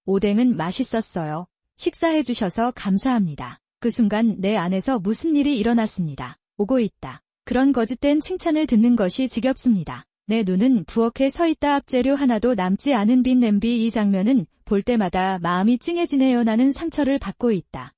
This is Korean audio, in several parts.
오뎅은 맛있었어요. 식사해주셔서 감사합니다. 그 순간 내 안에서 무슨 일이 일어났습니다. 오고 있다. 그런 거짓된 칭찬을 듣는 것이 지겹습니다. 내 눈은 부엌에 서있다. 앞재료 하나도 남지 않은 빈 냄비. 이 장면은 볼 때마다 마음이 찡해지네요. 나는 상처를 받고 있다.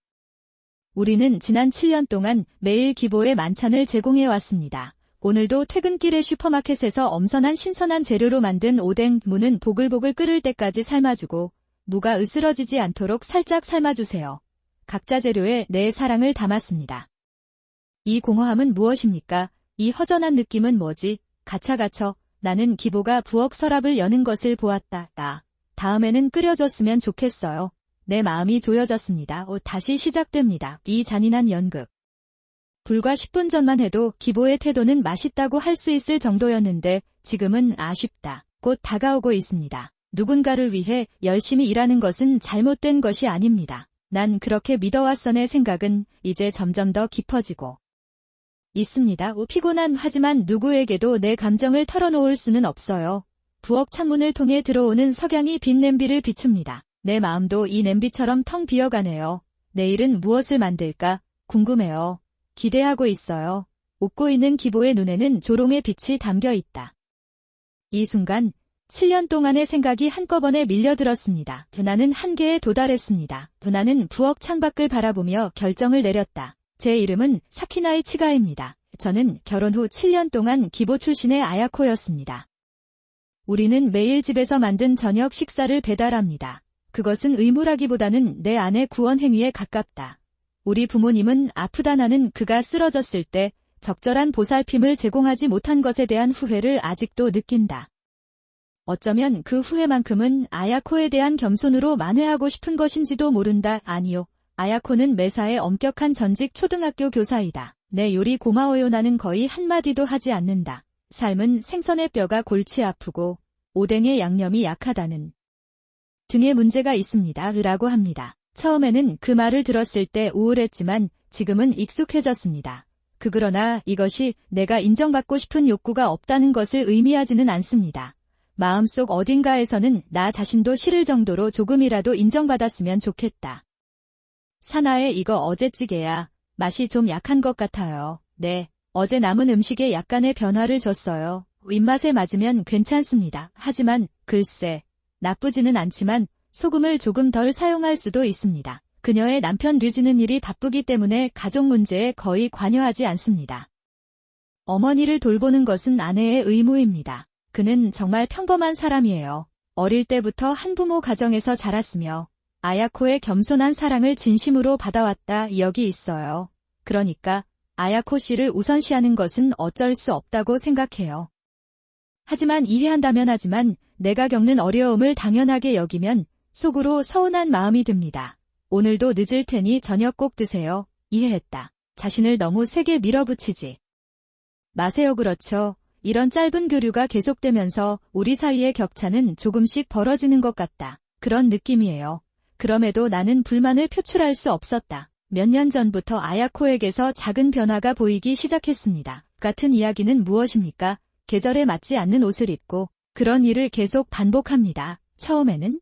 우리는 지난 7년 동안 매일 기보에 만찬을 제공해 왔습니다. 오늘도 퇴근길에 슈퍼마켓에서 엄선한 신선한 재료로 만든 오뎅. 무는 보글보글 끓을 때까지 삶아주고 무가 으스러지지 않도록 살짝 삶아주세요. 각자 재료에 내 사랑을 담았습니다. 이 공허함은 무엇입니까? 이 허전한 느낌은 뭐지? 가차가쳐 나는 기보가 부엌 서랍을 여는 것을 보았다. 다음에는 끓여줬으면 좋겠어요. 내 마음이 조여졌습니다. 다시 시작됩니다. 이 잔인한 연극. 불과 10분 전만 해도 기보의 태도는 맛있다고 할 수 있을 정도였는데 지금은 아쉽다. 곧 다가오고 있습니다. 누군가를 위해 열심히 일하는 것은 잘못된 것이 아닙니다. 난 그렇게 믿어왔어. 내 생각은 이제 점점 더 깊어지고 있습니다. 피곤한 하지만 누구에게도 내 감정을 털어놓을 수는 없어요. 부엌 창문을 통해 들어오는 석양이 빈 냄비를 비춥니다. 내 마음도 이 냄비처럼 텅 비어가네요. 내일은 무엇을 만들까? 궁금해요. 기대하고 있어요. 웃고 있는 기보의 눈에는 조롱의 빛이 담겨 있다. 이 순간 7년 동안의 생각이 한꺼번에 밀려들었습니다. 나는 한계에 도달했습니다. 나는 부엌 창밖을 바라보며 결정을 내렸다. 제 이름은 사키나이 치가입니다. 저는 결혼 후 7년 동안 기보 출신의 아야코였습니다. 우리는 매일 집에서 만든 저녁 식사를 배달합니다. 그것은 의무라기보다는 내 아내 구원 행위에 가깝다. 우리 부모님은 아프다. 나는 그가 쓰러졌을 때 적절한 보살핌을 제공하지 못한 것에 대한 후회를 아직도 느낀다. 어쩌면 그 후회만큼은 아야코에 대한 겸손으로 만회하고 싶은 것인지도 모른다. 아니요. 아야코는 매사에 엄격한 전직 초등학교 교사이다. 내 요리 고마워요. 나는 거의 한마디도 하지 않는다. 삶은 생선의 뼈가 골치 아프고 오뎅의 양념이 약하다는 등의 문제가 있습니다. 라고 합니다. 처음에는 그 말을 들었을 때 우울했지만 지금은 익숙해졌습니다. 그러나 이것이 내가 인정받고 싶은 욕구가 없다는 것을 의미하지는 않습니다. 마음속 어딘가에서는 나 자신도 싫을 정도로 조금이라도 인정받았으면 좋겠다. 사나에 이거 어제 찌개야. 맛이 좀 약한 것 같아요. 네, 어제 남은 음식에 약간의 변화를 줬어요. 입맛에 맞으면 괜찮습니다. 하지만 글쎄, 나쁘지는 않지만 소금을 조금 덜 사용할 수도 있습니다. 그녀의 남편 류지는 일이 바쁘기 때문에 가족 문제에 거의 관여하지 않습니다. 어머니를 돌보는 것은 아내의 의무입니다. 그는 정말 평범한 사람이에요. 어릴 때부터 한부모 가정에서 자랐으며 아야코의 겸손한 사랑을 진심으로 받아왔다. 여기 있어요. 그러니까 아야코 씨를 우선시하는 것은 어쩔 수 없다고 생각해요. 하지만 이해한다면 하지만 내가 겪는 어려움을 당연하게 여기면 속으로 서운한 마음이 듭니다. 오늘도 늦을 테니 저녁 꼭 드세요. 이해했다. 자신을 너무 세게 밀어붙이지 마세요. 그렇죠. 이런 짧은 교류가 계속되면서 우리 사이의 격차는 조금씩 벌어지는 것 같다. 그런 느낌이에요. 그럼에도 나는 불만을 표출할 수 없었다. 몇 년 전부터 아야코에게서 작은 변화가 보이기 시작했습니다. 같은 이야기는 무엇입니까? 계절에 맞지 않는 옷을 입고 그런 일을 계속 반복합니다. 처음에는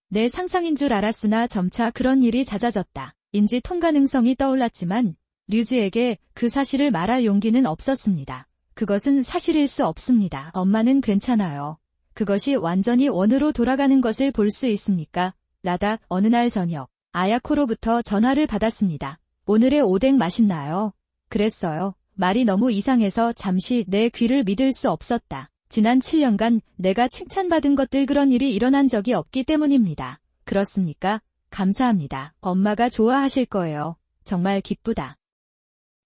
내 상상인 줄 알았으나 점차 그런 일이 잦아졌다. 인지 통가능성이 떠올랐지만 류지에게 그 사실을 말할 용기는 없었습니다. 그것은 사실일 수 없습니다. 엄마는 괜찮아요. 그것이 완전히 원으로 돌아가는 것을 볼 수 있습니까? 라다 어느 날 저녁 아야코로부터 전화를 받았습니다. 오늘의 오뎅 맛있나요? 그랬어요. 말이 너무 이상해서 잠시 내 귀를 믿을 수 없었다. 지난 7년간 내가 칭찬받은 것들 그런 일이 일어난 적이 없기 때문입니다. 그렇습니까? 감사합니다. 엄마가 좋아하실 거예요. 정말 기쁘다.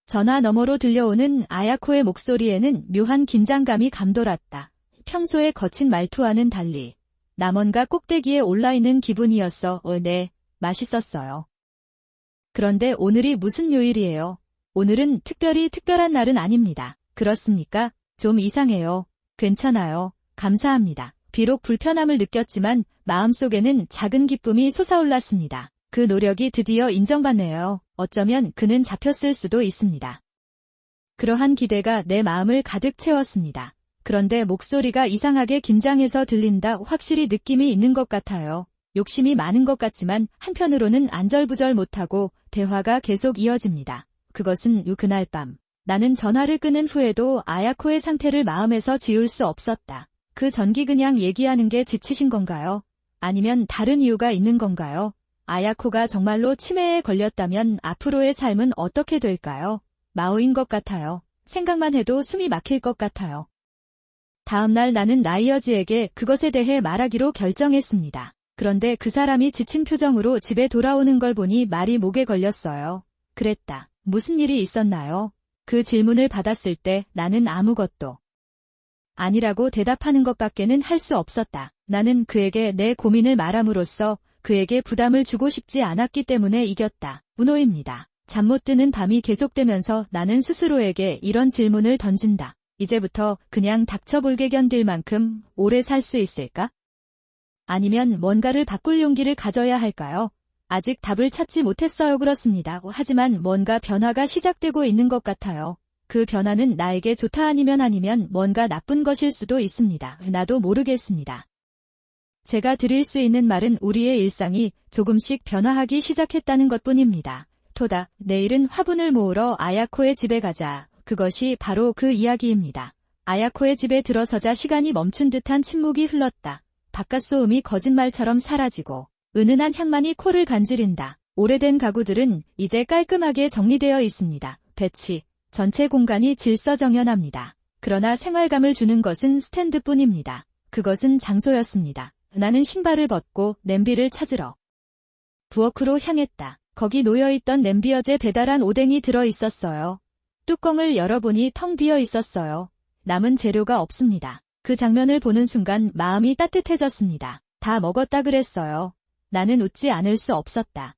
전화 너머로 들려오는 아야코의 목소리에는 묘한 긴장감이 감돌았다. 평소의 거친 말투와는 달리 남원가 꼭대기에 올라있는 기분이었어. 네, 맛있었어요. 그런데 오늘이 무슨 요일이에요? 오늘은 특별히 특별한 날은 아닙니다. 그렇습니까? 좀 이상해요. 괜찮아요. 감사합니다. 비록 불편함을 느꼈지만 마음속에는 작은 기쁨이 솟아올랐습니다. 그 노력이 드디어 인정받네요. 어쩌면 그는 잡혔을 수도 있습니다. 그러한 기대가 내 마음을 가득 채웠습니다. 그런데 목소리가 이상하게 긴장해서 들린다. 확실히 느낌이 있는 것 같아요. 욕심이 많은 것 같지만 한편으로는 안절부절 못하고 대화가 계속 이어집니다. 그것은 그날 밤 나는 전화를 끊은 후에도 아야코의 상태를 마음에서 지울 수 없었다. 그 전기 그냥 얘기하는 게 지치신 건가요? 아니면 다른 이유가 있는 건가요? 아야코가 정말로 치매에 걸렸다면 앞으로의 삶은 어떻게 될까요? 마오인 것 같아요. 생각만 해도 숨이 막힐 것 같아요. 다음날 나는 라이어즈에게 그것에 대해 말하기로 결정했습니다. 그런데 그 사람이 지친 표정으로 집에 돌아오는 걸 보니 말이 목에 걸렸어요. 그랬다. 무슨 일이 있었나요? 그 질문을 받았을 때 나는 아무것도 아니라고 대답하는 것밖에는 할 수 없었다. 나는 그에게 내 고민을 말함으로써 그에게 부담을 주고 싶지 않았기 때문에 이겼다. 문호입니다. 잠 못 드는 밤이 계속되면서 나는 스스로에게 이런 질문을 던진다. 이제부터 그냥 닥쳐볼게 견딜 만큼 오래 살 수 있을까? 아니면 뭔가를 바꿀 용기를 가져야 할까요? 아직 답을 찾지 못했어요. 그렇습니다. 하지만 뭔가 변화가 시작되고 있는 것 같아요. 그 변화는 나에게 좋다 아니면 뭔가 나쁜 것일 수도 있습니다. 나도 모르겠습니다. 제가 드릴 수 있는 말은 우리의 일상이 조금씩 변화하기 시작했다는 것뿐입니다. 토다, 내일은 화분을 모으러 아야코의 집에 가자. 그것이 바로 그 이야기입니다. 아야코의 집에 들어서자 시간이 멈춘 듯한 침묵이 흘렀다. 바깥 소음이 거짓말처럼 사라지고 은은한 향만이 코를 간지린다. 오래된 가구들은 이제 깔끔하게 정리되어 있습니다. 배치, 전체 공간이 질서정연합니다. 그러나 생활감을 주는 것은 스탠드뿐입니다. 그것은 장소였습니다. 나는 신발을 벗고 냄비를 찾으러 부엌으로 향했다. 거기 놓여있던 냄비여제 배달한 오뎅이 들어있었어요. 뚜껑을 열어보니 텅 비어 있었어요. 남은 재료가 없습니다. 그 장면을 보는 순간 마음이 따뜻해졌습니다. 다 먹었다 그랬어요. 나는 웃지 않을 수 없었다.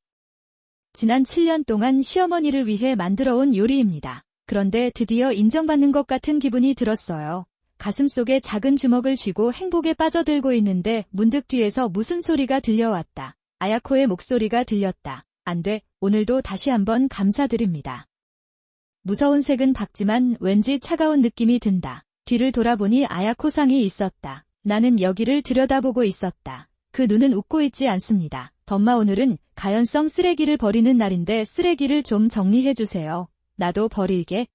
지난 7년 동안 시어머니를 위해 만들어온 요리입니다. 그런데 드디어 인정받는 것 같은 기분이 들었어요. 가슴속에 작은 주먹을 쥐고 행복에 빠져들고 있는데 문득 뒤에서 무슨 소리가 들려왔다. 아야코의 목소리가 들렸다. 안 돼, 오늘도 다시 한번 감사드립니다. 무서운 색은 밝지만 왠지 차가운 느낌이 든다. 뒤를 돌아보니 아야코상이 있었다. 나는 여기를 들여다보고 있었다. 그 눈은 웃고 있지 않습니다. 덤마 오늘은 가연성 쓰레기를 버리는 날인데 쓰레기를 좀 정리해주세요. 나도 버릴게.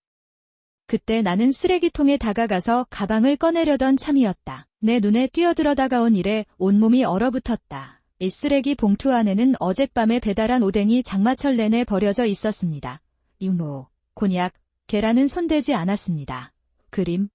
그때 나는 쓰레기통에 다가가서 가방을 꺼내려던 참이었다. 내 눈에 뛰어들어 다가온 일에 온몸이 얼어붙었다. 이 쓰레기 봉투 안에는 어젯밤에 배달한 오뎅이 장마철 내내 버려져 있었습니다. 유무, 곤약, 계란은 손대지 않았습니다. 그림.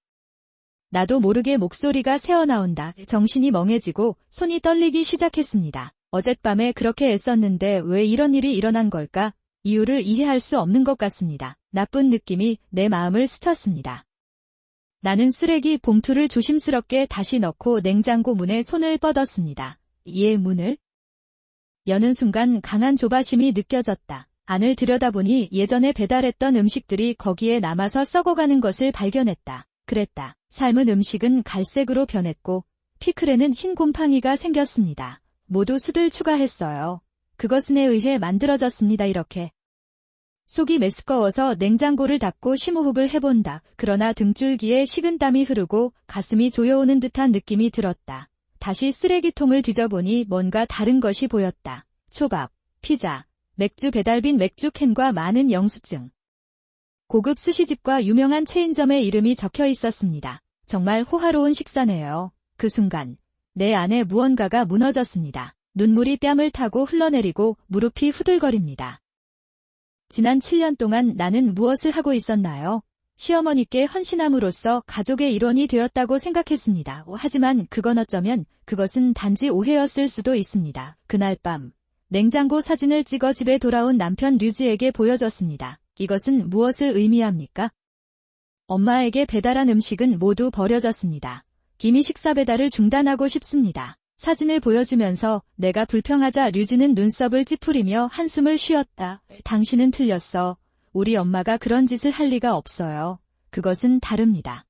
나도 모르게 목소리가 새어나온다. 정신이 멍해지고 손이 떨리기 시작했습니다. 어젯밤에 그렇게 애썼는데 왜 이런 일이 일어난 걸까? 이유를 이해할 수 없는 것 같습니다. 나쁜 느낌이 내 마음을 스쳤습니다. 나는 쓰레기 봉투를 조심스럽게 다시 넣고 냉장고 문에 손을 뻗었습니다. 이에 문을 여는 순간 강한 조바심이 느껴졌다. 안을 들여다보니 예전에 배달했던 음식들이 거기에 남아서 썩어가는 것을 발견했다. 그랬다. 삶은 음식은 갈색으로 변했고 피클에는 흰 곰팡이가 생겼습니다. 모두 숯을 추가했어요. 그것은에 의해 만들어졌습니다. 이렇게. 속이 메스꺼워서 냉장고를 닫고 심호흡을 해본다. 그러나 등줄기에 식은땀이 흐르고 가슴이 조여오는 듯한 느낌이 들었다. 다시 쓰레기통을 뒤져보니 뭔가 다른 것이 보였다. 초밥, 피자, 맥주 배달빈 맥주 캔과 많은 영수증. 고급 스시집과 유명한 체인점의 이름이 적혀 있었습니다. 정말 호화로운 식사네요. 그 순간 내 안에 무언가가 무너졌습니다. 눈물이 뺨을 타고 흘러내리고 무릎이 후들거립니다. 지난 7년 동안 나는 무엇을 하고 있었나요? 시어머니께 헌신함으로써 가족의 일원이 되었다고 생각했습니다. 하지만 그건 어쩌면 그것은 단지 오해였을 수도 있습니다. 그날 밤 냉장고 사진을 찍어 집에 돌아온 남편 류지에게 보여줬습니다. 이것은 무엇을 의미합니까? 엄마에게 배달한 음식은 모두 버려졌습니다. 기미 식사 배달을 중단하고 싶습니다. 사진을 보여주면서 내가 불평하자 류지는 눈썹을 찌푸리며 한숨을 쉬었다. 당신은 틀렸어. 우리 엄마가 그런 짓을 할 리가 없어요. 그것은 다릅니다.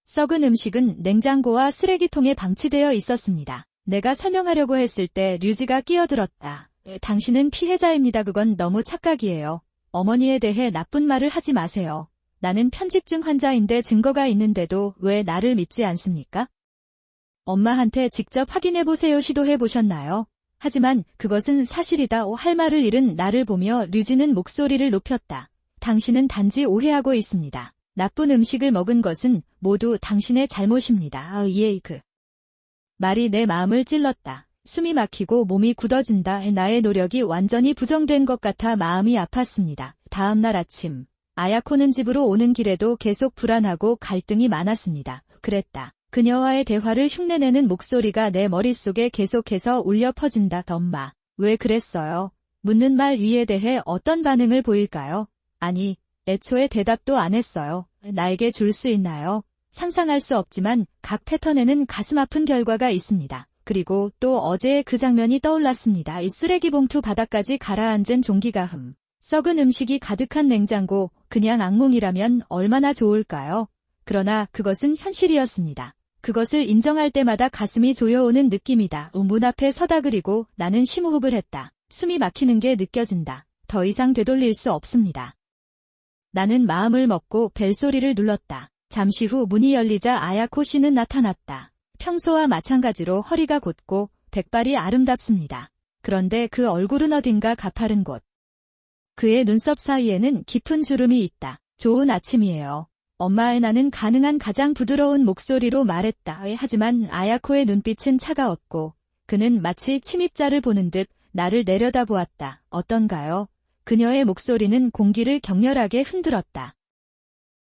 썩은 음식은 냉장고와 쓰레기통에 방치되어 있었습니다. 내가 설명하려고 했을 때 류지가 끼어들었다. 당신은 피해자입니다. 그건 너무 착각이에요. 어머니에 대해 나쁜 말을 하지 마세요. 나는 편집증 환자인데 증거가 있는데도 왜 나를 믿지 않습니까? 엄마한테 직접 확인해보세요. 시도해보셨나요? 하지만 그것은 사실이다. 할 말을 잃은 나를 보며 류진은 목소리를 높였다. 당신은 단지 오해하고 있습니다. 나쁜 음식을 먹은 것은 모두 당신의 잘못입니다. 예, 그 말이 내 마음을 찔렀다. 숨이 막히고 몸이 굳어진다. 나의 노력이 완전히 부정된 것 같아 마음이 아팠습니다. 다음 날 아침, 아야코는 집으로 오는 길에도 계속 불안하고 갈등이 많았습니다. 그랬다. 그녀와의 대화를 흉내내는 목소리가 내 머릿속에 계속해서 울려 퍼진다. 엄마, 왜 그랬어요? 묻는 말 위에 대해 어떤 반응을 보일까요? 아니, 애초에 대답도 안 했어요. 나에게 줄 수 있나요? 상상할 수 없지만 각 패턴에는 가슴 아픈 결과가 있습니다. 그리고 또 어제의 그 장면이 떠올랐습니다. 이 쓰레기 봉투 바닥까지 가라앉은 종기가 썩은 음식이 가득한 냉장고, 그냥 악몽이라면 얼마나 좋을까요? 그러나 그것은 현실이었습니다. 그것을 인정할 때마다 가슴이 조여오는 느낌이다. 문 앞에 서다. 그리고 나는 심호흡을 했다. 숨이 막히는 게 느껴진다. 더 이상 되돌릴 수 없습니다. 나는 마음을 먹고 벨소리를 눌렀다. 잠시 후 문이 열리자 아야코 씨는 나타났다. 평소와 마찬가지로 허리가 곧고 백발이 아름답습니다. 그런데 그 얼굴은 어딘가 가파른 곳. 그의 눈썹 사이에는 깊은 주름이 있다. 좋은 아침이에요. 엄마의 나는 가능한 가장 부드러운 목소리로 말했다. 하지만 아야코의 눈빛은 차가웠고 그는 마치 침입자를 보는 듯 나를 내려다보았다. 어떤가요? 그녀의 목소리는 공기를 격렬하게 흔들었다.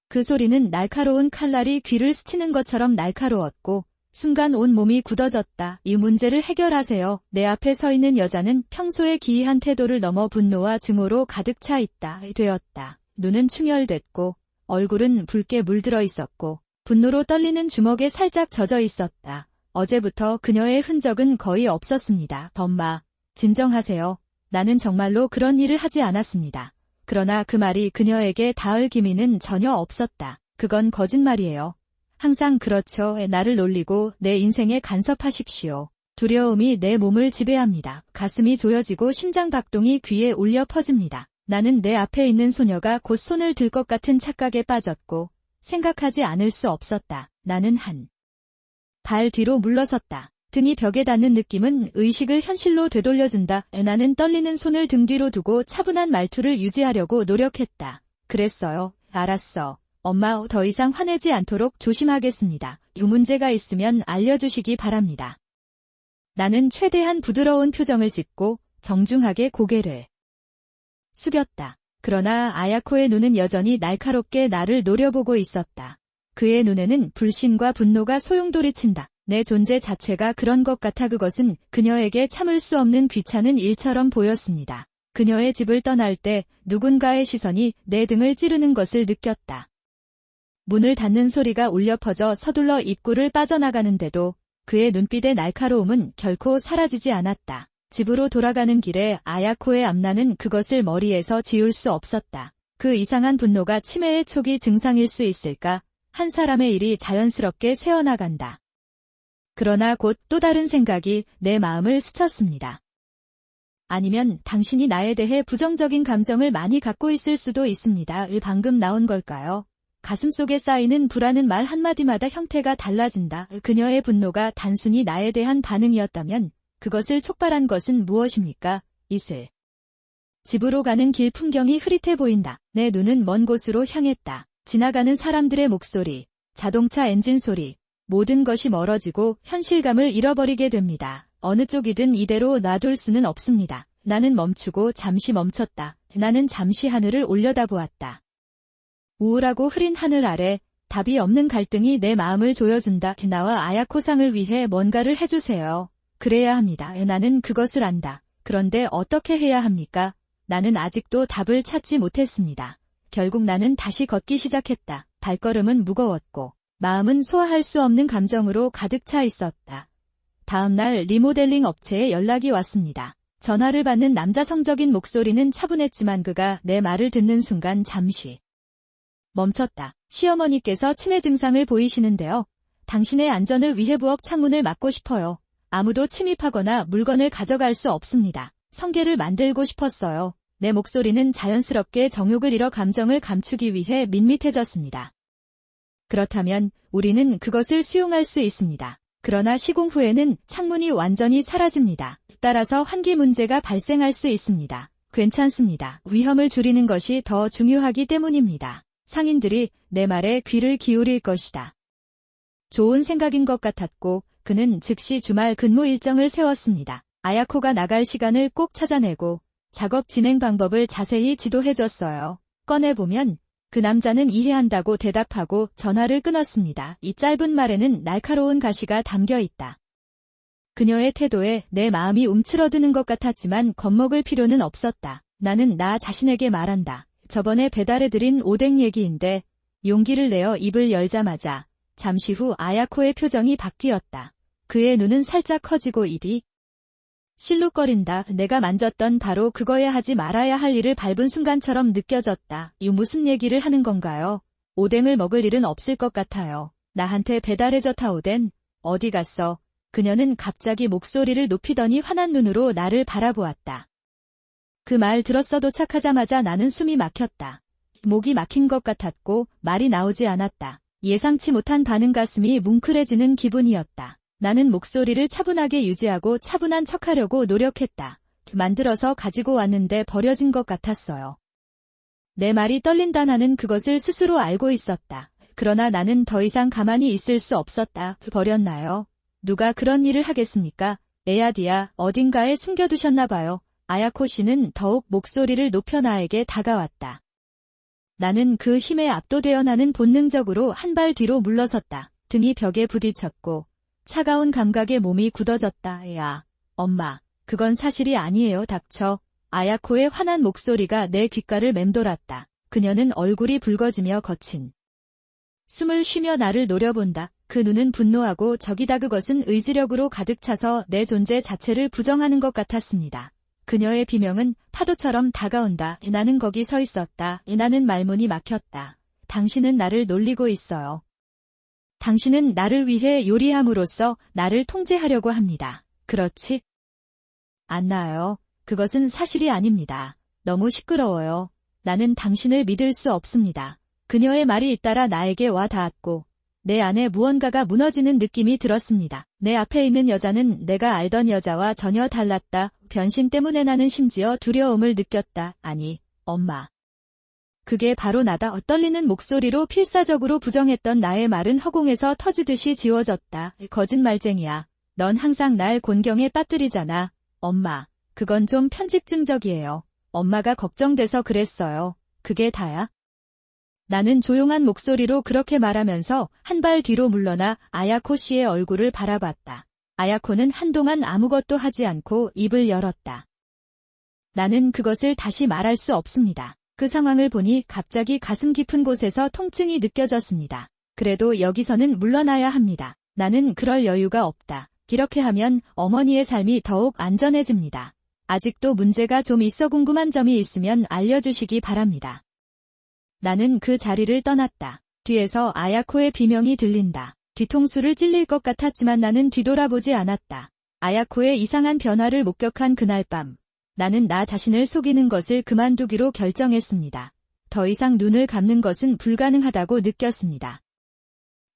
그 소리는 날카로운 칼날이 귀를 스치는 것처럼 날카로웠고 순간 온 몸이 굳어졌다. 이 문제를 해결하세요. 내 앞에 서 있는 여자는 평소의 기이한 태도를 넘어 분노와 증오로 가득 차 있다. 되었다. 눈은 충혈됐고 얼굴은 붉게 물들어 있었고 분노로 떨리는 주먹에 살짝 젖어 있었다. 어제부터 그녀의 흔적은 거의 없었습니다. 엄마, 진정하세요. 나는 정말로 그런 일을 하지 않았습니다. 그러나 그 말이 그녀에게 닿을 기미는 전혀 없었다. 그건 거짓말이에요. 항상 그렇죠. 나를 놀리고 내 인생에 간섭하십시오. 두려움이 내 몸을 지배합니다. 가슴이 조여지고 심장박동이 귀에 울려 퍼집니다. 나는 내 앞에 있는 소녀가 곧 손을 들 것 같은 착각에 빠졌고 생각하지 않을 수 없었다. 나는 한 발 뒤로 물러섰다. 등이 벽에 닿는 느낌은 의식을 현실로 되돌려준다. 나는 떨리는 손을 등 뒤로 두고 차분한 말투를 유지하려고 노력했다. 그랬어요. 알았어. 엄마, 더 이상 화내지 않도록 조심하겠습니다. 이 문제가 있으면 알려주시기 바랍니다. 나는 최대한 부드러운 표정을 짓고 정중하게 고개를 숙였다. 그러나 아야코의 눈은 여전히 날카롭게 나를 노려보고 있었다. 그의 눈에는 불신과 분노가 소용돌이친다. 내 존재 자체가 그런 것 같아. 그것은 그녀에게 참을 수 없는 귀찮은 일처럼 보였습니다. 그녀의 집을 떠날 때 누군가의 시선이 내 등을 찌르는 것을 느꼈다. 문을 닫는 소리가 울려 퍼져 서둘러 입구를 빠져나가는데도 그의 눈빛의 날카로움은 결코 사라지지 않았다. 집으로 돌아가는 길에 아야코의 앞나는 그것을 머리에서 지울 수 없었다. 그 이상한 분노가 치매의 초기 증상일 수 있을까? 한 사람의 일이 자연스럽게 새어나간다. 그러나 곧 또 다른 생각이 내 마음을 스쳤습니다. 아니면 당신이 나에 대해 부정적인 감정을 많이 갖고 있을 수도 있습니다. 방금 나온 걸까요? 가슴속에 쌓이는 불안은 말 한마디마다 형태가 달라진다. 그녀의 분노가 단순히 나에 대한 반응이었다면 그것을 촉발한 것은 무엇입니까? 이슬. 집으로 가는 길 풍경이 흐릿해 보인다. 내 눈은 먼 곳으로 향했다. 지나가는 사람들의 목소리, 자동차 엔진 소리, 모든 것이 멀어지고 현실감을 잃어버리게 됩니다. 어느 쪽이든 이대로 놔둘 수는 없습니다. 나는 멈추고 잠시 멈췄다. 나는 잠시 하늘을 올려다보았다. 우울하고 흐린 하늘 아래 답이 없는 갈등이 내 마음을 조여준다. 나와 아야코상을 위해 뭔가를 해주세요. 그래야 합니다. 나는 그것을 안다. 그런데 어떻게 해야 합니까? 나는 아직도 답을 찾지 못했습니다. 결국 나는 다시 걷기 시작했다. 발걸음은 무거웠고 마음은 소화할 수 없는 감정으로 가득 차 있었다. 다음 날 리모델링 업체에 연락이 왔습니다. 전화를 받는 남자 성적인 목소리는 차분했지만 그가 내 말을 듣는 순간 잠시 멈췄다. 시어머니께서 치매 증상을 보이시는데요. 당신의 안전을 위해 부엌 창문을 막고 싶어요. 아무도 침입하거나 물건을 가져갈 수 없습니다. 성게를 만들고 싶었어요. 내 목소리는 자연스럽게 정욕을 잃어 감정을 감추기 위해 밋밋해졌습니다. 그렇다면 우리는 그것을 수용할 수 있습니다. 그러나 시공 후에는 창문이 완전히 사라집니다. 따라서 환기 문제가 발생할 수 있습니다. 괜찮습니다. 위험을 줄이는 것이 더 중요하기 때문입니다. 상인들이 내 말에 귀를 기울일 것이다. 좋은 생각인 것 같았고 그는 즉시 주말 근무 일정을 세웠습니다. 아야코가 나갈 시간을 꼭 찾아내고 작업 진행 방법을 자세히 지도해줬어요. 꺼내보면 그 남자는 이해한다고 대답하고 전화를 끊었습니다. 이 짧은 말에는 날카로운 가시가 담겨 있다. 그녀의 태도에 내 마음이 움츠러드는 것 같았지만 겁먹을 필요는 없었다. 나는 나 자신에게 말한다. 저번에 배달해드린 오뎅 얘기인데 용기를 내어 입을 열자마자 잠시 후 아야코의 표정이 바뀌었다. 그의 눈은 살짝 커지고 입이 실룩거린다. 내가 만졌던 바로 그거야 하지 말아야 할 일을 밟은 순간처럼 느껴졌다. 이 무슨 얘기를 하는 건가요? 오뎅을 먹을 일은 없을 것 같아요. 나한테 배달해줘 타오덴. 어디 갔어? 그녀는 갑자기 목소리를 높이더니 화난 눈으로 나를 바라보았다. 그 말 들었어. 도착하자마자 나는 숨이 막혔다. 목이 막힌 것 같았고 말이 나오지 않았다. 예상치 못한 반응 가슴이 뭉클해지는 기분이었다. 나는 목소리를 차분하게 유지하고 차분한 척하려고 노력했다. 만들어서 가지고 왔는데 버려진 것 같았어요. 내 말이 떨린다. 나는 그것을 스스로 알고 있었다. 그러나 나는 더 이상 가만히 있을 수 없었다. 버렸나요? 누가 그런 일을 하겠습니까? 에야디야, 어딘가에 숨겨두셨나 봐요. 아야코 씨는 더욱 목소리를 높여 나에게 다가왔다. 나는 그 힘에 압도되어 나는 본능적으로 한 발 뒤로 물러섰다. 등이 벽에 부딪혔고 차가운 감각에 몸이 굳어졌다. 야, 엄마, 그건 사실이 아니에요. 닥쳐. 아야코의 화난 목소리가 내 귓가를 맴돌았다. 그녀는 얼굴이 붉어지며 거친 숨을 쉬며 나를 노려본다. 그 눈은 분노하고 적이다. 그것은 의지력으로 가득 차서 내 존재 자체를 부정하는 것 같았습니다. 그녀의 비명은 파도처럼 다가온다. 나는 거기 서 있었다. 나는 말문이 막혔다. 당신은 나를 놀리고 있어요. 당신은 나를 위해 요리함으로써 나를 통제하려고 합니다. 그렇지? 안나요. 그것은 사실이 아닙니다. 너무 시끄러워요. 나는 당신을 믿을 수 없습니다. 그녀의 말이 잇따라 나에게 와 닿았고 내 안에 무언가가 무너지는 느낌이 들었습니다. 내 앞에 있는 여자는 내가 알던 여자와 전혀 달랐다. 변신 때문에 나는 심지어 두려움을 느꼈다. 아니, 엄마. 그게 바로 나다. 떨리는 목소리로 필사적으로 부정했던 나의 말은 허공에서 터지듯이 지워졌다. 거짓말쟁이야. 넌 항상 날 곤경에 빠뜨리잖아. 엄마, 그건 좀 편집증적이에요. 엄마가 걱정돼서 그랬어요. 그게 다야? 나는 조용한 목소리로 그렇게 말하면서 한 발 뒤로 물러나 아야코 씨의 얼굴을 바라봤다. 아야코는 한동안 아무것도 하지 않고 입을 열었다. 나는 그것을 다시 말할 수 없습니다. 그 상황을 보니 갑자기 가슴 깊은 곳에서 통증이 느껴졌습니다. 그래도 여기서는 물러나야 합니다. 나는 그럴 여유가 없다. 이렇게 하면 어머니의 삶이 더욱 안전해집니다. 아직도 문제가 좀 있어 궁금한 점이 있으면 알려주시기 바랍니다. 나는 그 자리를 떠났다. 뒤에서 아야코의 비명이 들린다. 뒤통수를 찔릴 것 같았지만 나는 뒤돌아보지 않았다. 아야코의 이상한 변화를 목격한 그날 밤, 나는 나 자신을 속이는 것을 그만두기로 결정했습니다. 더 이상 눈을 감는 것은 불가능하다고 느꼈습니다.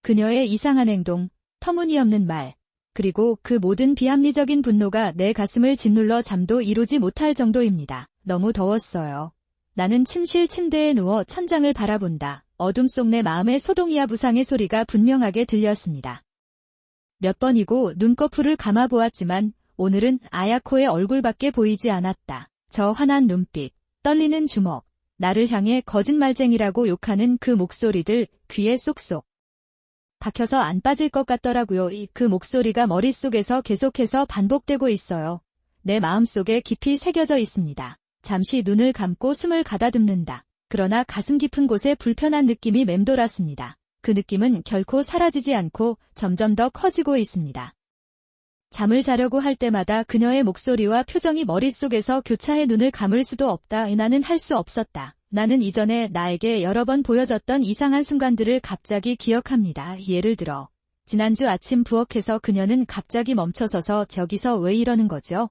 그녀의 이상한 행동, 터무니없는 말, 그리고 그 모든 비합리적인 분노가 내 가슴을 짓눌러 잠도 이루지 못할 정도입니다. 너무 더웠어요. 나는 침실 침대에 누워 천장을 바라본다. 어둠 속 내 마음의 소동이야 부상의 소리가 분명하게 들렸습니다. 몇 번이고 눈꺼풀을 감아보았지만 오늘은 아야코의 얼굴밖에 보이지 않았다. 저 환한 눈빛, 떨리는 주먹, 나를 향해 거짓말쟁이라고 욕하는 그 목소리들 귀에 쏙쏙 박혀서 안 빠질 것 같더라고요. 그 목소리가 머릿속에서 계속해서 반복되고 있어요. 내 마음속에 깊이 새겨져 있습니다. 잠시 눈을 감고 숨을 가다듬는다. 그러나 가슴 깊은 곳에 불편한 느낌이 맴돌았습니다. 그 느낌은 결코 사라지지 않고 점점 더 커지고 있습니다. 잠을 자려고 할 때마다 그녀의 목소리와 표정이 머릿속에서 교차해 눈을 감을 수도 없다. 나는 할 수 없었다. 나는 이전에 나에게 여러 번 보여졌던 이상한 순간들을 갑자기 기억합니다. 예를 들어 지난주 아침 부엌에서 그녀는 갑자기 멈춰서서 저기서 왜 이러는 거죠?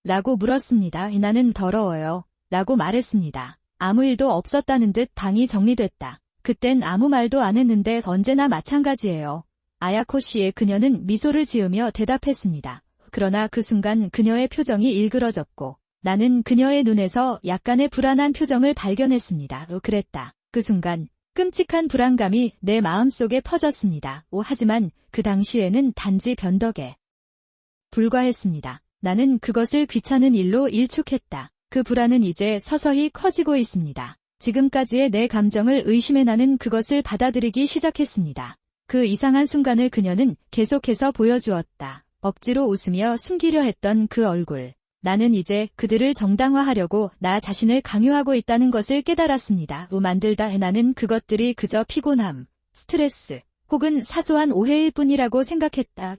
라고 물었습니다. 나는 더러워요. 라고 말했습니다. 아무 일도 없었다는 듯 방이 정리됐다. 그땐 아무 말도 안 했는데 언제나 마찬가지예요. 아야코 씨의 그녀는 미소를 지으며 대답했습니다. 그러나 그 순간 그녀의 표정이 일그러졌고 나는 그녀의 눈에서 약간의 불안한 표정을 발견했습니다. 그랬다. 그 순간 끔찍한 불안감이 내 마음속에 퍼졌습니다. 하지만 그 당시에는 단지 변덕에 불과했습니다. 나는 그것을 귀찮은 일로 일축했다. 그 불안은 이제 서서히 커지고 있습니다. 지금까지의 내 감정을 의심해 나는 그것을 받아들이기 시작했습니다. 그 이상한 순간을 그녀는 계속해서 보여주었다. 억지로 웃으며 숨기려 했던 그 얼굴. 나는 이제 그들을 정당화하려고 나 자신을 강요하고 있다는 것을 깨달았습니다. 만들다 해나는 그것들이 그저 피곤함, 스트레스, 혹은 사소한 오해일 뿐이라고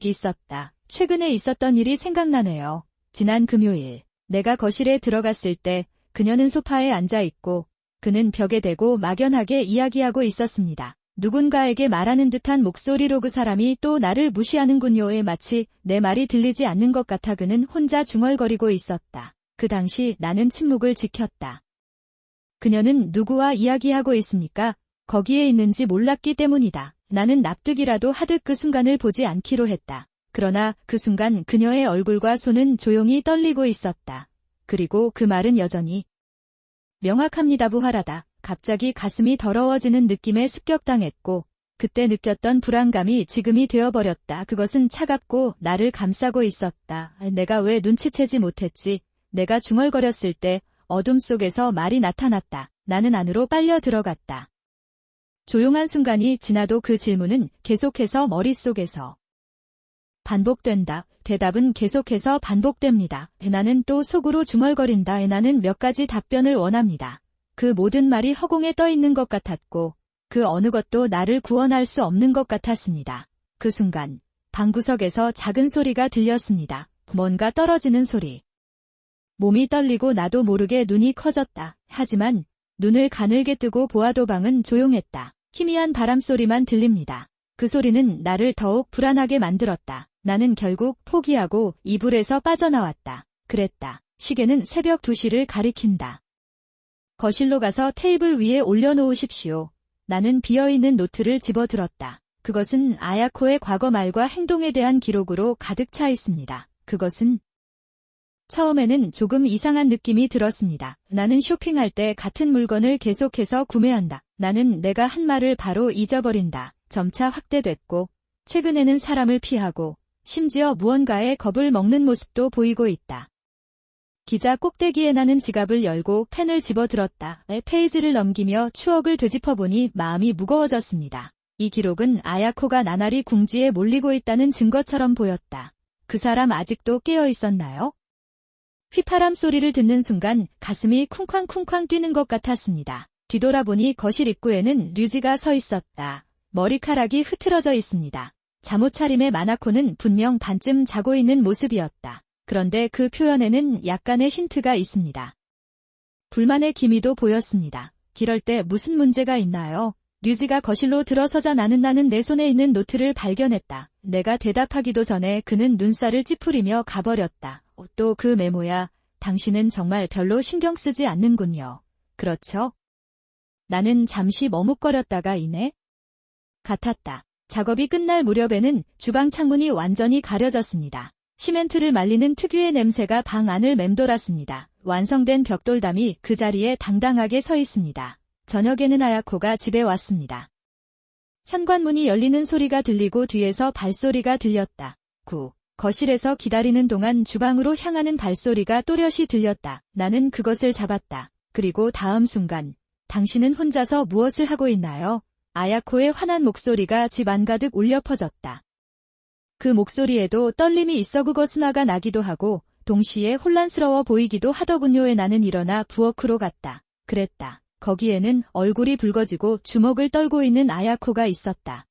있었다. 최근에 있었던 일이 생각나네요. 지난 금요일, 내가 거실에 들어갔을 때 그녀는 소파에 앉아 있고 그는 벽에 대고 막연하게 이야기하고 있었습니다. 누군가에게 말하는 듯한 목소리로 그 사람이 또 나를 무시하는군요. 마치 내 말이 들리지 않는 것 같아 그는 혼자 중얼거리고 있었다. 그 당시 나는 침묵을 지켰다. 그녀는 누구와 이야기하고 있으니까 거기에 있는지 몰랐기 때문이다. 나는 납득이라도 하듯 그 순간을 보지 않기로 했다. 그러나 그 순간 그녀의 얼굴과 손은 조용히 떨리고 있었다. 그리고 그 말은 여전히 명확합니다. 부활하다. 갑자기 가슴이 더러워지는 느낌에 습격당했고 그때 느꼈던 불안감이 지금이 되어버렸다. 그것은 차갑고 나를 감싸고 있었다. 내가 왜 눈치채지 못했지? 내가 중얼거렸을 때 어둠 속에서 말이 나타났다. 나는 안으로 빨려 들어갔다. 조용한 순간이 지나도 그 질문은 계속해서 머릿속에서 반복된다. 대답은 계속해서 반복됩니다. 나는 또 속으로 중얼거린다. 나는 몇 가지 답변을 원합니다. 그 모든 말이 허공에 떠 있는 것 같았고 그 어느 것도 나를 구원할 수 없는 것 같았습니다. 그 순간 방구석에서 작은 소리가 들렸습니다. 뭔가 떨어지는 소리. 몸이 떨리고 나도 모르게 눈이 커졌다. 하지만 눈을 가늘게 뜨고 보아도 방은 조용했다. 희미한 바람소리만 들립니다. 그 소리는 나를 더욱 불안하게 만들었다. 나는 결국 포기하고 이불에서 빠져나왔다. 그랬다. 시계는 새벽 2시를 가리킨다. 거실로 가서 테이블 위에 올려놓으십시오. 나는 비어있는 노트를 집어들었다. 그것은 아야코의 과거 말과 행동에 대한 기록으로 가득 차 있습니다. 그것은 처음에는 조금 이상한 느낌이 들었습니다. 나는 쇼핑할 때 같은 물건을 계속해서 구매한다. 나는 내가 한 말을 바로 잊어버린다. 점차 확대됐고 최근에는 사람을 피하고 심지어 무언가에 겁을 먹는 모습도 보이고 있다. 기자 꼭대기에 나는 지갑을 열고 펜을 집어들었다. 페이지를 넘기며 추억을 되짚어보니 마음이 무거워졌습니다. 이 기록은 아야코가 나날이 궁지에 몰리고 있다는 증거처럼 보였다. 그 사람 아직도 깨어 있었나요? 휘파람 소리를 듣는 순간 가슴이 쿵쾅쿵쾅 뛰는 것 같았습니다. 뒤돌아보니 거실 입구에는 류지가 서 있었다. 머리카락이 흐트러져 있습니다. 잠옷 차림의 마나코는 분명 반쯤 자고 있는 모습이었다. 그런데 그 표현에는 약간의 힌트가 있습니다. 불만의 기미도 보였습니다. 이럴 때 무슨 문제가 있나요? 류지가 거실로 들어서자 나는 내 손에 있는 노트를 발견했다. 내가 대답하기도 전에 그는 눈살을 찌푸리며 가버렸다. 또 그 메모야. 당신은 정말 별로 신경 쓰지 않는군요. 그렇죠? 나는 잠시 머뭇거렸다가 이내 같았다. 작업이 끝날 무렵에는 주방 창문이 완전히 가려졌습니다. 시멘트를 말리는 특유의 냄새가 방 안을 맴돌았습니다. 완성된 벽돌담이 그 자리에 당당하게 서 있습니다. 저녁에는 아야코가 집에 왔습니다. 현관문이 열리는 소리가 들리고 뒤에서 발소리가 들렸다. 거실에서 기다리는 동안 주방으로 향하는 발소리가 또렷이 들렸다. 나는 그것을 잡았다. 그리고 다음 순간, 당신은 혼자서 무엇을 하고 있나요? 아야코의 화난 목소리가 집 안가득 울려 퍼졌다. 그 목소리에도 떨림이 있어 그것은 화가 나기도 하고 동시에 혼란스러워 보이기도 하더군요. 나는 일어나 부엌으로 갔다. 그랬다. 거기에는 얼굴이 붉어지고 주먹을 떨고 있는 아야코가 있었다.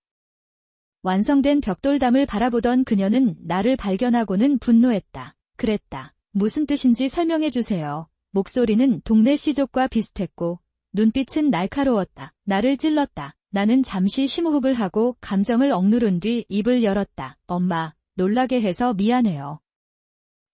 완성된 벽돌담을 바라보던 그녀는 나를 발견하고는 분노했다. 그랬다. 무슨 뜻인지 설명해 주세요. 목소리는 동네 시족과 비슷했고 눈빛은 날카로웠다. 나를 찔렀다. 나는 잠시 심호흡을 하고 감정을 억누른 뒤 입을 열었다. 엄마, 놀라게 해서 미안해요.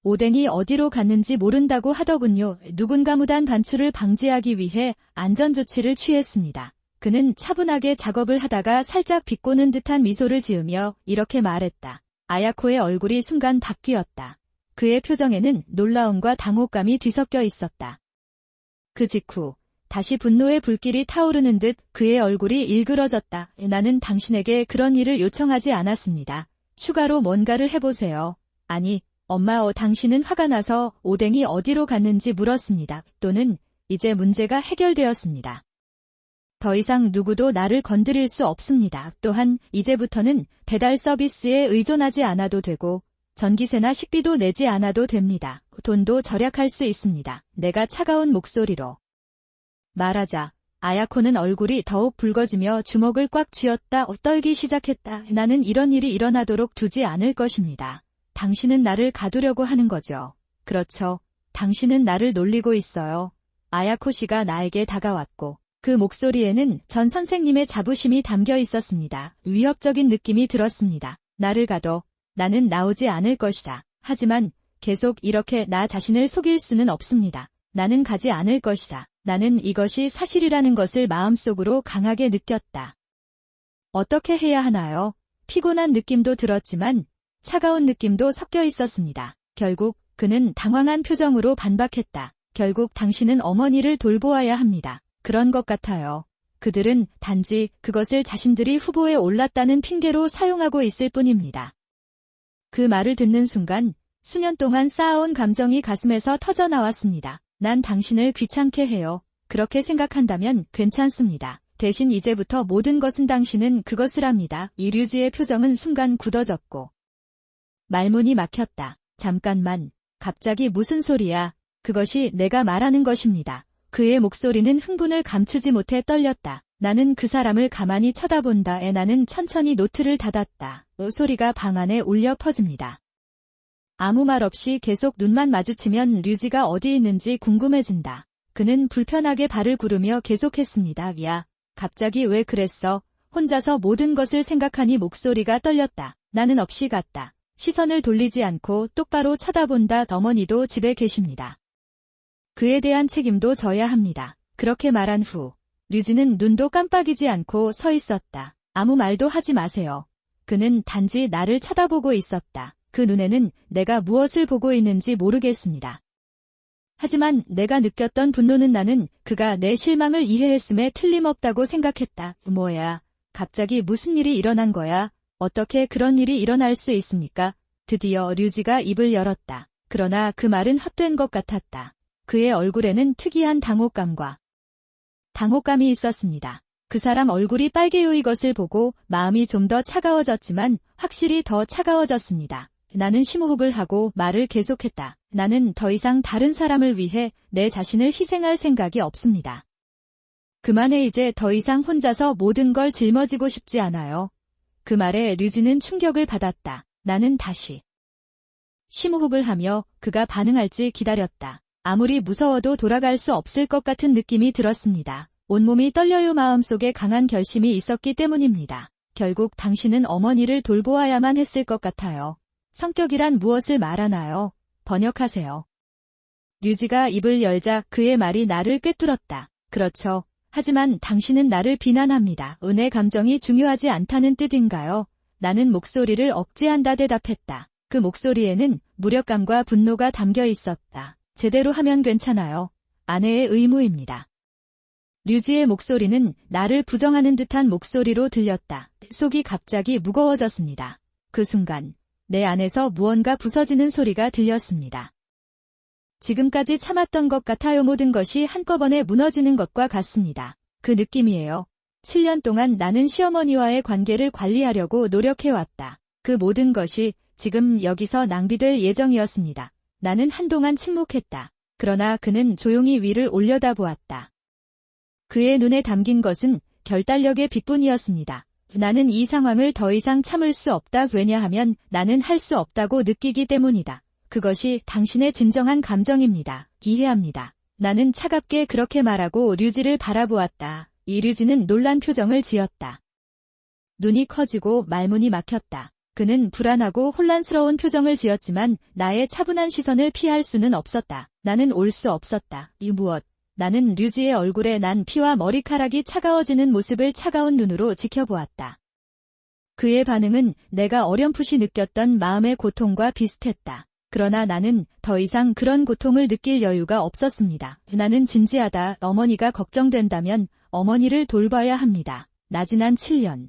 오뎅이 어디로 갔는지 모른다고 하더군요. 누군가 무단 반출을 방지하기 위해 안전조치를 취했습니다. 그는 차분하게 작업을 하다가 살짝 비꼬는 듯한 미소를 지으며 이렇게 말했다. 아야코의 얼굴이 순간 바뀌었다. 그의 표정에는 놀라움과 당혹감이 뒤섞여 있었다. 그 직후 다시 분노의 불길이 타오르는 듯 그의 얼굴이 일그러졌다. 나는 당신에게 그런 일을 요청하지 않았습니다. 추가로 뭔가를 해보세요. 아니, 엄마 당신은 화가 나서 오뎅이 어디로 갔는지 물었습니다. 또는 이제 문제가 해결되었습니다. 더 이상 누구도 나를 건드릴 수 없습니다. 또한 이제부터는 배달 서비스에 의존하지 않아도 되고 전기세나 식비도 내지 않아도 됩니다. 돈도 절약할 수 있습니다. 내가 차가운 목소리로 말하자 아야코는 얼굴이 더욱 붉어지며 주먹을 꽉 쥐었다 떨기 시작했다. 나는 이런 일이 일어나도록 두지 않을 것입니다. 당신은 나를 가두려고 하는 거죠. 그렇죠. 당신은 나를 놀리고 있어요. 아야코 씨가 나에게 다가왔고 그 목소리에는 전 선생님의 자부심이 담겨 있었습니다. 위협적인 느낌이 들었습니다. 나를 가둬. 나는 나오지 않을 것이다. 하지만 계속 이렇게 나 자신을 속일 수는 없습니다. 나는 가지 않을 것이다. 나는 이것이 사실이라는 것을 마음속으로 강하게 느꼈다. 어떻게 해야 하나요? 피곤한 느낌도 들었지만 차가운 느낌도 섞여 있었습니다. 결국 그는 당황한 표정으로 반박했다. 결국 당신은 어머니를 돌보아야 합니다. 그런 것 같아요. 그들은 단지 그것을 자신들이 후보에 올랐다는 핑계로 사용하고 있을 뿐입니다. 그 말을 듣는 순간 수년 동안 쌓아온 감정이 가슴에서 터져나왔습니다. 난 당신을 귀찮게 해요. 그렇게 생각한다면 괜찮습니다. 대신 이제부터 모든 것은 당신은 그것을 합니다. 이류지의 표정은 순간 굳어졌고 말문이 막혔다. 잠깐만. 갑자기 무슨 소리야. 그것이 내가 말하는 것입니다. 그의 목소리는 흥분을 감추지 못해 떨렸다. 나는 그 사람을 가만히 쳐다본다. 나는 천천히 노트를 닫았다. 소리가 방 안에 울려 퍼집니다. 아무 말 없이 계속 눈만 마주치면 류지가 어디 있는지 궁금해진다. 그는 불편하게 발을 구르며 계속했습니다. 야, 갑자기 왜 그랬어? 혼자서 모든 것을 생각하니 목소리가 떨렸다. 나는 없이 갔다. 시선을 돌리지 않고 똑바로 쳐다본다. 어머니도 집에 계십니다. 그에 대한 책임도 져야 합니다. 그렇게 말한 후 류지는 눈도 깜빡이지 않고 서 있었다. 아무 말도 하지 마세요. 그는 단지 나를 쳐다보고 있었다. 그 눈에는 내가 무엇을 보고 있는지 모르겠습니다. 하지만 내가 느꼈던 분노는 나는 그가 내 실망을 이해했음에 틀림없다고 생각했다. 뭐야? 갑자기 무슨 일이 일어난 거야? 어떻게 그런 일이 일어날 수 있습니까? 드디어 류지가 입을 열었다. 그러나 그 말은 헛된 것 같았다. 그의 얼굴에는 특이한 당혹감이 있었습니다. 그 사람 얼굴이 빨개요. 이것을 보고 마음이 좀 더 차가워졌지만 확실히 더 차가워졌습니다. 나는 심호흡을 하고 말을 계속했다. 나는 더 이상 다른 사람을 위해 내 자신을 희생할 생각이 없습니다. 그만해. 이제 더 이상 혼자서 모든 걸 짊어지고 싶지 않아요. 그 말에 류지는 충격을 받았다. 나는 다시 심호흡을 하며 그가 반응할지 기다렸다. 아무리 무서워도 돌아갈 수 없을 것 같은 느낌이 들었습니다. 온몸이 떨려요. 마음속에 강한 결심이 있었기 때문입니다. 결국 당신은 어머니를 돌보아야만 했을 것 같아요. 성격이란 무엇을 말하나요? 번역하세요. 류지가 입을 열자 그의 말이 나를 꿰뚫었다. 그렇죠. 하지만 당신은 나를 비난합니다. 내 감정이 중요하지 않다는 뜻인가요? 나는 목소리를 억제한다 대답했다. 그 목소리에는 무력감과 분노가 담겨 있었다. 제대로 하면 괜찮아요. 아내의 의무입니다. 류지의 목소리는 나를 부정하는 듯한 목소리로 들렸다. 속이 갑자기 무거워졌습니다. 그 순간 내 안에서 무언가 부서지는 소리가 들렸습니다. 지금까지 참았던 것 같아요. 모든 것이 한꺼번에 무너지는 것과 같습니다. 그 느낌이에요. 7년 동안 나는 시어머니와의 관계를 관리하려고 노력해왔다. 그 모든 것이 지금 여기서 낭비될 예정이었습니다. 나는 한동안 침묵했다. 그러나 그는 조용히 위를 올려다보았다. 그의 눈에 담긴 것은 결단력의 빛뿐이었습니다. 나는 이 상황을 더 이상 참을 수 없다. 왜냐하면 나는 할 수 없다고 느끼기 때문이다. 그것이 당신의 진정한 감정입니다. 이해합니다. 나는 차갑게 그렇게 말하고 류지를 바라보았다. 이 류지는 놀란 표정을 지었다. 눈이 커지고 말문이 막혔다. 그는 불안하고 혼란스러운 표정을 지었지만 나의 차분한 시선을 피할 수는 없었다. 나는 올 수 없었다. 이 무엇? 나는 류지의 얼굴에 난 피와 머리카락이 차가워지는 모습을 차가운 눈으로 지켜보았다. 그의 반응은 내가 어렴풋이 느꼈던 마음의 고통과 비슷했다. 그러나 나는 더 이상 그런 고통을 느낄 여유가 없었습니다. 나는 진지하다. 어머니가 걱정된다면 어머니를 돌봐야 합니다. 나 지난 7년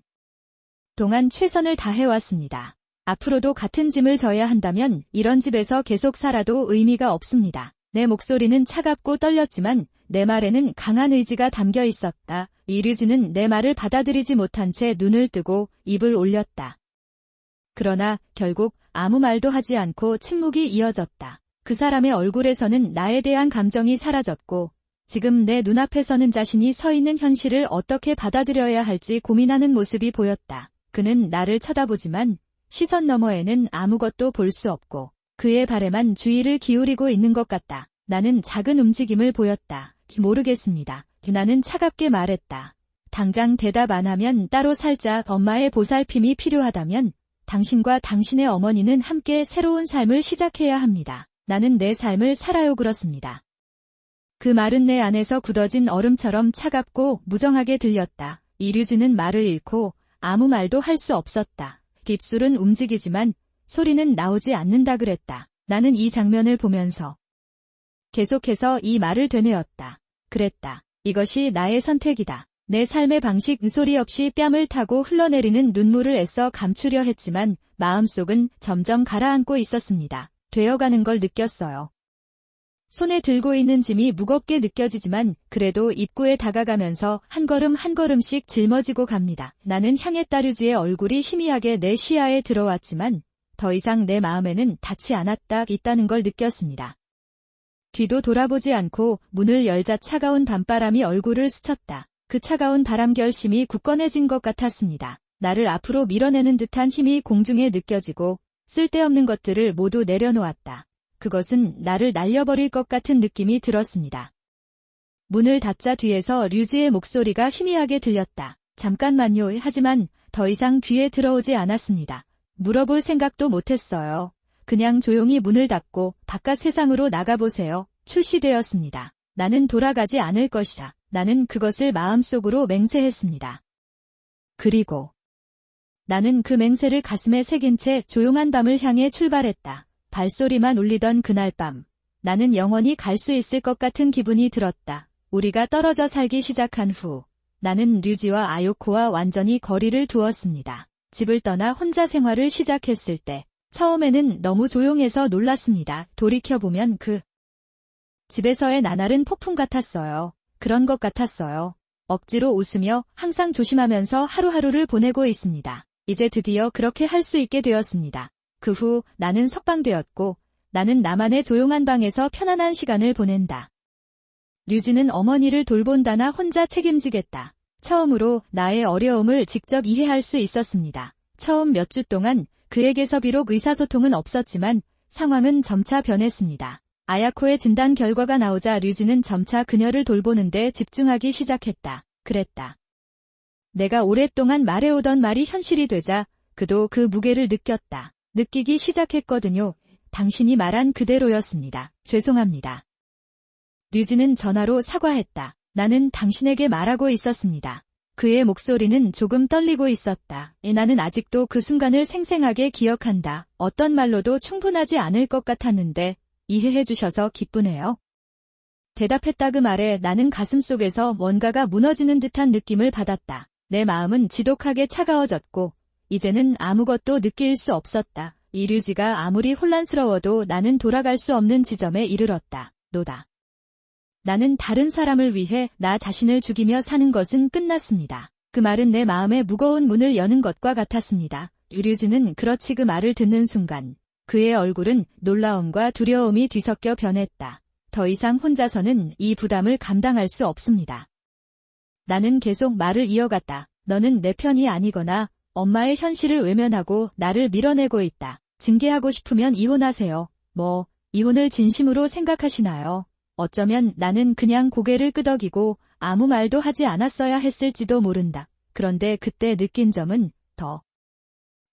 동안 최선을 다해왔습니다. 앞으로도 같은 짐을 져야 한다면 이런 집에서 계속 살아도 의미가 없습니다. 내 목소리는 차갑고 떨렸지만 내 말에는 강한 의지가 담겨 있었다. 이류지는 내 말을 받아들이지 못한 채 눈을 뜨고 입을 올렸다. 그러나 결국 아무 말도 하지 않고 침묵이 이어졌다. 그 사람의 얼굴에서는 나에 대한 감정이 사라졌고 지금 내 눈앞에 서는 자신이 서 있는 현실을 어떻게 받아들여야 할지 고민하는 모습이 보였다. 그는 나를 쳐다보지만 시선 너머에는 아무것도 볼 수 없고 그의 발에만 주의를 기울이고 있는 것 같다. 나는 작은 움직임을 보였다. 모르겠습니다. 나는 차갑게 말했다. 당장 대답 안 하면 따로 살자. 엄마의 보살핌이 필요하다면 당신과 당신의 어머니는 함께 새로운 삶을 시작해야 합니다. 나는 내 삶을 살아요. 그렇습니다. 그 말은 내 안에서 굳어진 얼음처럼 차갑고 무정하게 들렸다. 이류지는 말을 잃고 아무 말도 할 수 없었다. 입술은 움직이지만 소리는 나오지 않는다 그랬다. 나는 이 장면을 보면서 계속해서 이 말을 되뇌었다. 그랬다. 이것이 나의 선택이다. 내 삶의 방식. 소리 없이 뺨을 타고 흘러내리는 눈물을 애써 감추려 했지만 마음속은 점점 가라앉고 있었습니다. 되어가는 걸 느꼈어요. 손에 들고 있는 짐이 무겁게 느껴지지만 그래도 입구에 다가가면서 한 걸음 한 걸음씩 짊어지고 갑니다. 나는 향했다. 류지의 얼굴이 희미하게 내 시야에 들어왔지만 더 이상 내 마음에는 닿지 않았다. 있다는 걸 느꼈습니다. 뒤도 돌아보지 않고 문을 열자 차가운 밤바람이 얼굴을 스쳤다. 그 차가운 바람 결심이 굳건해진 것 같았습니다. 나를 앞으로 밀어내는 듯한 힘이 공중에 느껴지고 쓸데없는 것들을 모두 내려놓았다. 그것은 나를 날려버릴 것 같은 느낌이 들었습니다. 문을 닫자 뒤에서 류지의 목소리가 희미하게 들렸다. 잠깐만요. 하지만 더 이상 귀에 들어오지 않았습니다. 물어볼 생각도 못했어요. 그냥 조용히 문을 닫고 바깥 세상으로 나가보세요. 출시되었습니다. 나는 돌아가지 않을 것이다. 나는 그것을 마음속으로 맹세했습니다. 그리고 나는 그 맹세를 가슴에 새긴 채 조용한 밤을 향해 출발했다. 발소리만 울리던 그날 밤, 나는 영원히 갈 수 있을 것 같은 기분이 들었다. 우리가 떨어져 살기 시작한 후, 나는 류지와 아요코와 완전히 거리를 두었습니다. 집을 떠나 혼자 생활을 시작했을 때, 처음에는 너무 조용해서 놀랐습니다. 돌이켜보면 그 집에서의 나날은 폭풍 같았어요. 그런 것 같았어요. 억지로 웃으며 항상 조심하면서 하루하루를 보내고 있습니다. 이제 드디어 그렇게 할 수 있게 되었습니다. 그 후 나는 석방되었고 나는 나만의 조용한 방에서 편안한 시간을 보낸다. 류지는 어머니를 돌본다나 혼자 책임지겠다. 처음으로 나의 어려움을 직접 이해할 수 있었습니다. 처음 몇 주 동안 그에게서 비록 의사소통은 없었지만 상황은 점차 변했습니다. 아야코의 진단 결과가 나오자 류지는 점차 그녀를 돌보는데 집중하기 시작했다. 그랬다. 내가 오랫동안 말해오던 말이 현실이 되자 그도 그 무게를 느꼈다. 느끼기 시작했거든요. 당신이 말한 그대로였습니다. 죄송합니다. 류지는 전화로 사과했다. 나는 당신에게 말하고 있었습니다. 그의 목소리는 조금 떨리고 있었다. 나는 아직도 그 순간을 생생하게 기억한다. 어떤 말로도 충분하지 않을 것 같았는데 이해해 주셔서 기쁘네요. 대답했다. 그 말에 나는 가슴속에서 뭔가가 무너지는 듯한 느낌을 받았다. 내 마음은 지독하게 차가워졌고 이제는 아무것도 느낄 수 없었다. 이류지가 아무리 혼란스러워도 나는 돌아갈 수 없는 지점에 이르렀다. 노다. 나는 다른 사람을 위해 나 자신을 죽이며 사는 것은 끝났습니다. 그 말은 내 마음에 무거운 문을 여는 것과 같았습니다. 이류지는 그렇지. 그 말을 듣는 순간 그의 얼굴은 놀라움과 두려움이 뒤섞여 변했다. 더 이상 혼자서는 이 부담을 감당할 수 없습니다. 나는 계속 말을 이어갔다. 너는 내 편이 아니거나 엄마의 현실을 외면하고 나를 밀어내고 있다. 징계하고 싶으면 이혼하세요. 이혼을 진심으로 생각하시나요? 어쩌면 나는 그냥 고개를 끄덕이고 아무 말도 하지 않았어야 했을지도 모른다. 그런데 그때 느낀 점은 더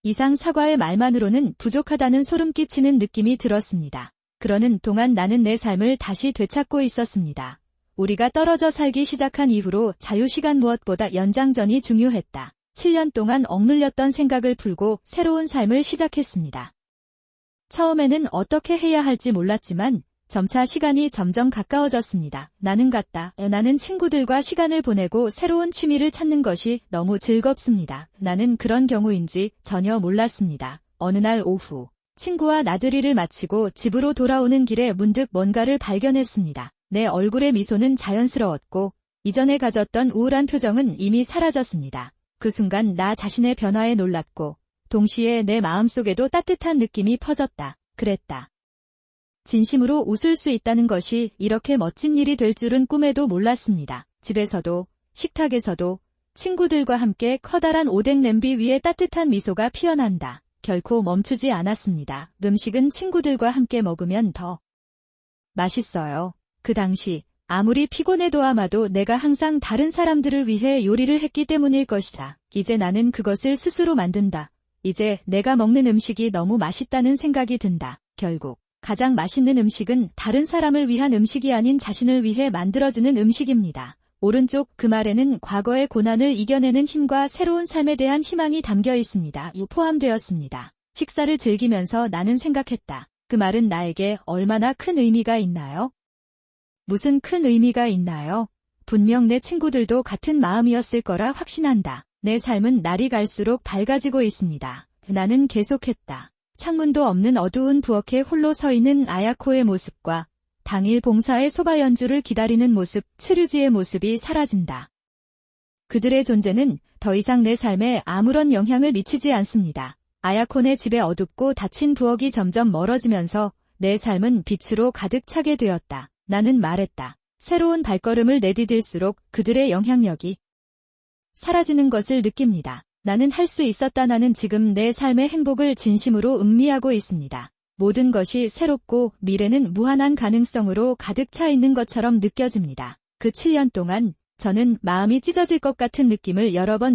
이상 사과의 말만으로는 부족하다는 소름 끼치는 느낌이 들었습니다. 그러는 동안 나는 내 삶을 다시 되찾고 있었습니다. 우리가 떨어져 살기 시작한 이후로 자유시간 무엇보다 연장전이 중요했다. 7년 동안 억눌렸던 생각을 풀고 새로운 삶을 시작했습니다. 처음에는 어떻게 해야 할지 몰랐지만 점차 시간이 점점 가까워졌습니다. 나는 친구들과 시간을 보내고 새로운 취미를 찾는 것이 너무 즐겁습니다. 나는 그런 경우인지 전혀 몰랐습니다. 어느 날 오후, 친구와 나들이를 마치고 집으로 돌아오는 길에 문득 뭔가를 발견했습니다. 내 얼굴의 미소는 자연스러웠고 이전에 가졌던 우울한 표정은 이미 사라졌습니다. 그 순간 나 자신의 변화에 놀랐고 동시에 내 마음속에도 따뜻한 느낌이 퍼졌다. 그랬다. 진심으로 웃을 수 있다는 것이 이렇게 멋진 일이 될 줄은 꿈에도 몰랐습니다. 집에서도, 식탁에서도, 친구들과 함께 커다란 오뎅 냄비 위에 따뜻한 미소가 피어난다. 결코 멈추지 않았습니다. 음식은 친구들과 함께 먹으면 더 맛있어요. 그 당시 아무리 피곤해도 아마도 내가 항상 다른 사람들을 위해 요리를 했기 때문일 것이다. 이제 나는 그것을 스스로 만든다. 이제 내가 먹는 음식이 너무 맛있다는 생각이 든다. 결국 가장 맛있는 음식은 다른 사람을 위한 음식이 아닌 자신을 위해 만들어주는 음식입니다. 오른쪽 그 말에는 과거의 고난을 이겨내는 힘과 새로운 삶에 대한 희망이 담겨 있습니다. 포함되었습니다. 식사를 즐기면서 나는 생각했다. 그 말은 나에게 얼마나 큰 의미가 있나요? 무슨 큰 의미가 있나요? 분명 내 친구들도 같은 마음이었을 거라 확신한다. 내 삶은 날이 갈수록 밝아지고 있습니다. 나는 계속했다. 창문도 없는 어두운 부엌에 홀로 서 있는 아야코의 모습과 당일 봉사의 소바 연주를 기다리는 모습, 츠류지의 모습이 사라진다. 그들의 존재는 더 이상 내 삶에 아무런 영향을 미치지 않습니다. 아야코네 집의 어둡고 닫힌 부엌이 점점 멀어지면서 내 삶은 빛으로 가득 차게 되었다. 나는 말했다. 새로운 발걸음을 내디딜수록 그들의 영향력이 사라지는 것을 느낍니다. 나는 할 수 있었다. 나는 지금 내 삶의 행복을 진심으로 음미하고 있습니다. 모든 것이 새롭고 미래는 무한한 가능성으로 가득 차 있는 것처럼 느껴집니다. 그 7년 동안 저는 마음이 찢어질 것 같은 느낌을 여러 번